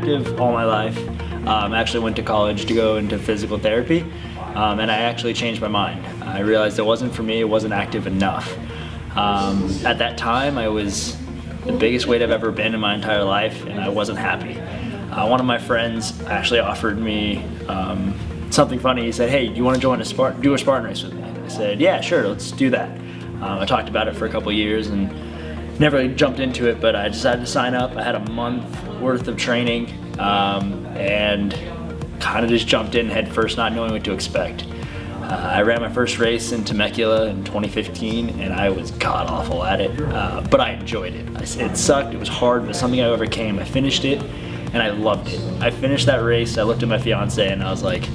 active all my life. I actually went to college to go into physical therapy, and I actually changed my mind. I realized it wasn't for me, it wasn't active enough. At that time, I was the biggest weight I've ever been in my entire life, and I wasn't happy. One of my friends actually offered me something funny. He said, "Hey, do you want to join do a Spartan race with me?" I said, "Yeah, sure, let's do that." I talked about it for a couple years and never really jumped into it, but I decided to sign up. I had a month worth of training and kind of just jumped in head first, not knowing what to expect. I ran my first race in Temecula in 2015, and I was god awful at it, but I enjoyed it. It sucked, it was hard, but something I overcame. I finished it, and I loved it. I finished that race, I looked at my fiance, and I was like,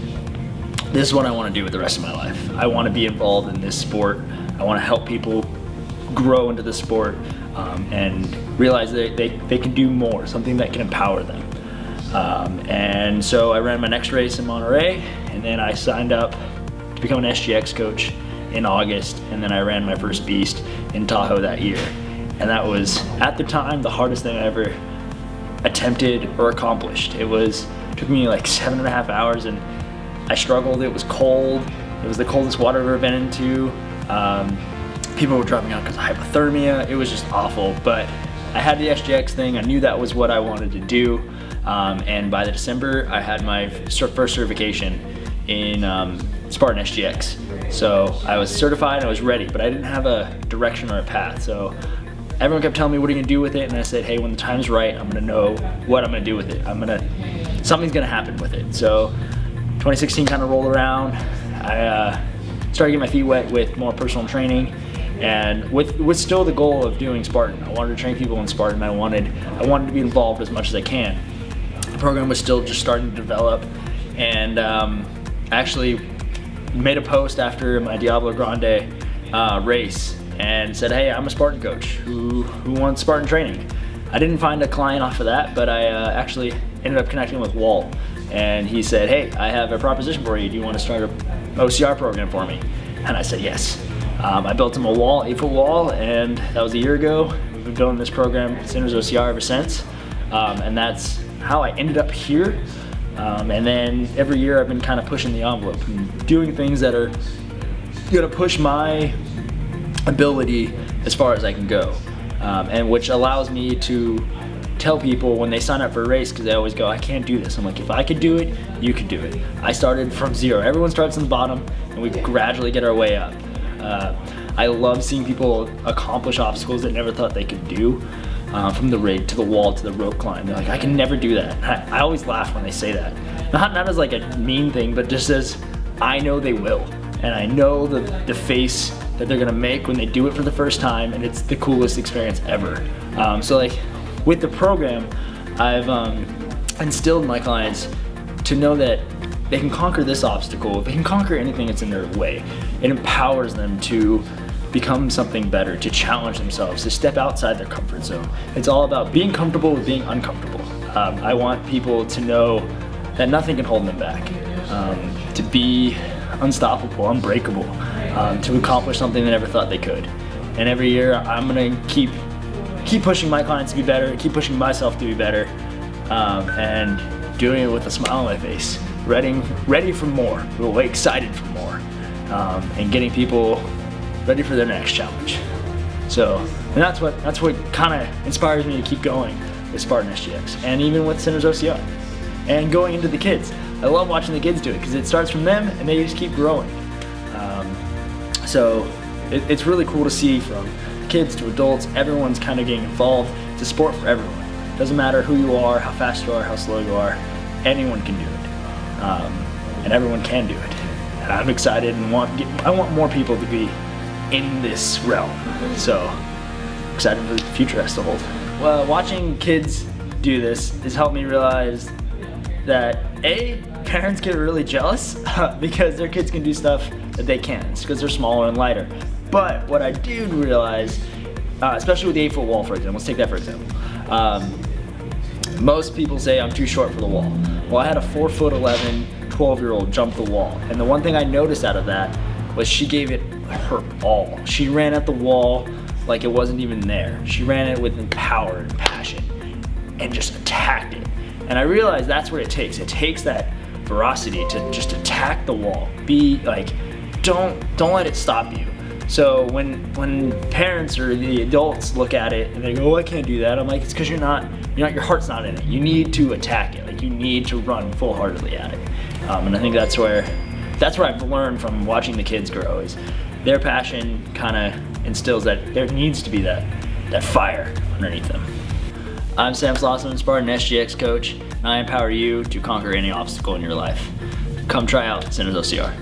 this is what I want to do with the rest of my life. I want to be involved in this sport. I want to help people grow into the sport and realize that they can do more, something that can empower them. And so I ran my next race in Monterey, and then I signed up to become an SGX coach in August, and then I ran my first beast in Tahoe that year. And that was, at the time, the hardest thing I ever attempted or accomplished. Took me like 7.5 hours, and I struggled. It was cold. It was the coldest water I've ever been into. People were dropping out because of hypothermia. It was just awful, but I had the SGX thing. I knew that was what I wanted to do. And by the December, I had my first certification in Spartan SGX. So I was certified, I was ready, but I didn't have a direction or a path. So everyone kept telling me, what are you gonna do with it? And I said, hey, when the time's right, I'm gonna know what I'm gonna do with it. Something's gonna happen with it. So 2016 kind of rolled around. I started getting my feet wet with more personal training, and with still the goal of doing Spartan. I wanted to train people in Spartan. I wanted to be involved as much as I can. The program was still just starting to develop, and I actually made a post after my Diablo Grande race and said, hey, I'm a Spartan coach who wants Spartan training. I didn't find a client off of that, but I actually ended up connecting with Walt, and he said, hey, I have a proposition for you. Do you want to start an OCR program for me? And I said yes. I built him a wall, 8-foot wall, and that was a year ago. We've been building this program, Centers OCR, ever since. And that's how I ended up here. And then every year I've been kind of pushing the envelope and doing things that are gonna push my ability as far as I can go. And which allows me to tell people when they sign up for a race, because they always go, I can't do this. I'm like, if I could do it, you could do it. I started from zero. Everyone starts on the bottom, and we gradually get our way up. I love seeing people accomplish obstacles they never thought they could do, from the rig to the wall to the rope climb. They're like, I can never do that. I always laugh when they say that. Not as like a mean thing, but just as I know they will. And I know the face that they're gonna make when they do it for the first time, and it's the coolest experience ever. So like with the program, I've instilled my clients to know that they can conquer this obstacle, they can conquer anything that's in their way. It empowers them to become something better, to challenge themselves, to step outside their comfort zone. It's all about being comfortable with being uncomfortable. I want people to know that nothing can hold them back, to be unstoppable, unbreakable, to accomplish something they never thought they could. And every year I'm gonna keep pushing my clients to be better, keep pushing myself to be better, and doing it with a smile on my face, ready for more, really excited for more, and getting people ready for their next challenge. So, and that's what kind of inspires me to keep going with Spartan SGX, and even with Centers OCR, and going into the kids. I love watching the kids do it because it starts from them and they just keep growing. So it's really cool to see from kids to adults, everyone's kind of getting involved. It's a sport for everyone. It doesn't matter who you are, how fast you are, how slow you are, anyone can do it. And everyone can do it. And I'm excited and I want more people to be in this realm. So excited for the future has to hold. Well, watching kids do this has helped me realize that parents get really jealous because their kids can do stuff that they can't. It's because they're smaller and lighter. But what I did realize, especially with the 8-foot wall, for example, let's take that for example. Most people say I'm too short for the wall. Well, I had a 4'11", 12-year-old jump the wall. And the one thing I noticed out of that was she gave it her all. She ran at the wall like it wasn't even there. She ran it with power and passion and just attacked it. And I realized that's what it takes. It takes that ferocity to just attack the wall. Be like, don't let it stop you. So when parents or the adults look at it and they go, oh, I can't do that, I'm like, it's because your heart's not in it. You need to attack it. Like, you need to run full-heartedly at it. And I think that's where I've learned from watching the kids grow, is their passion kind of instills that there needs to be that fire underneath them. I'm Sam Slosman, Spartan SGX coach, and I empower you to conquer any obstacle in your life. Come try out Centers OCR.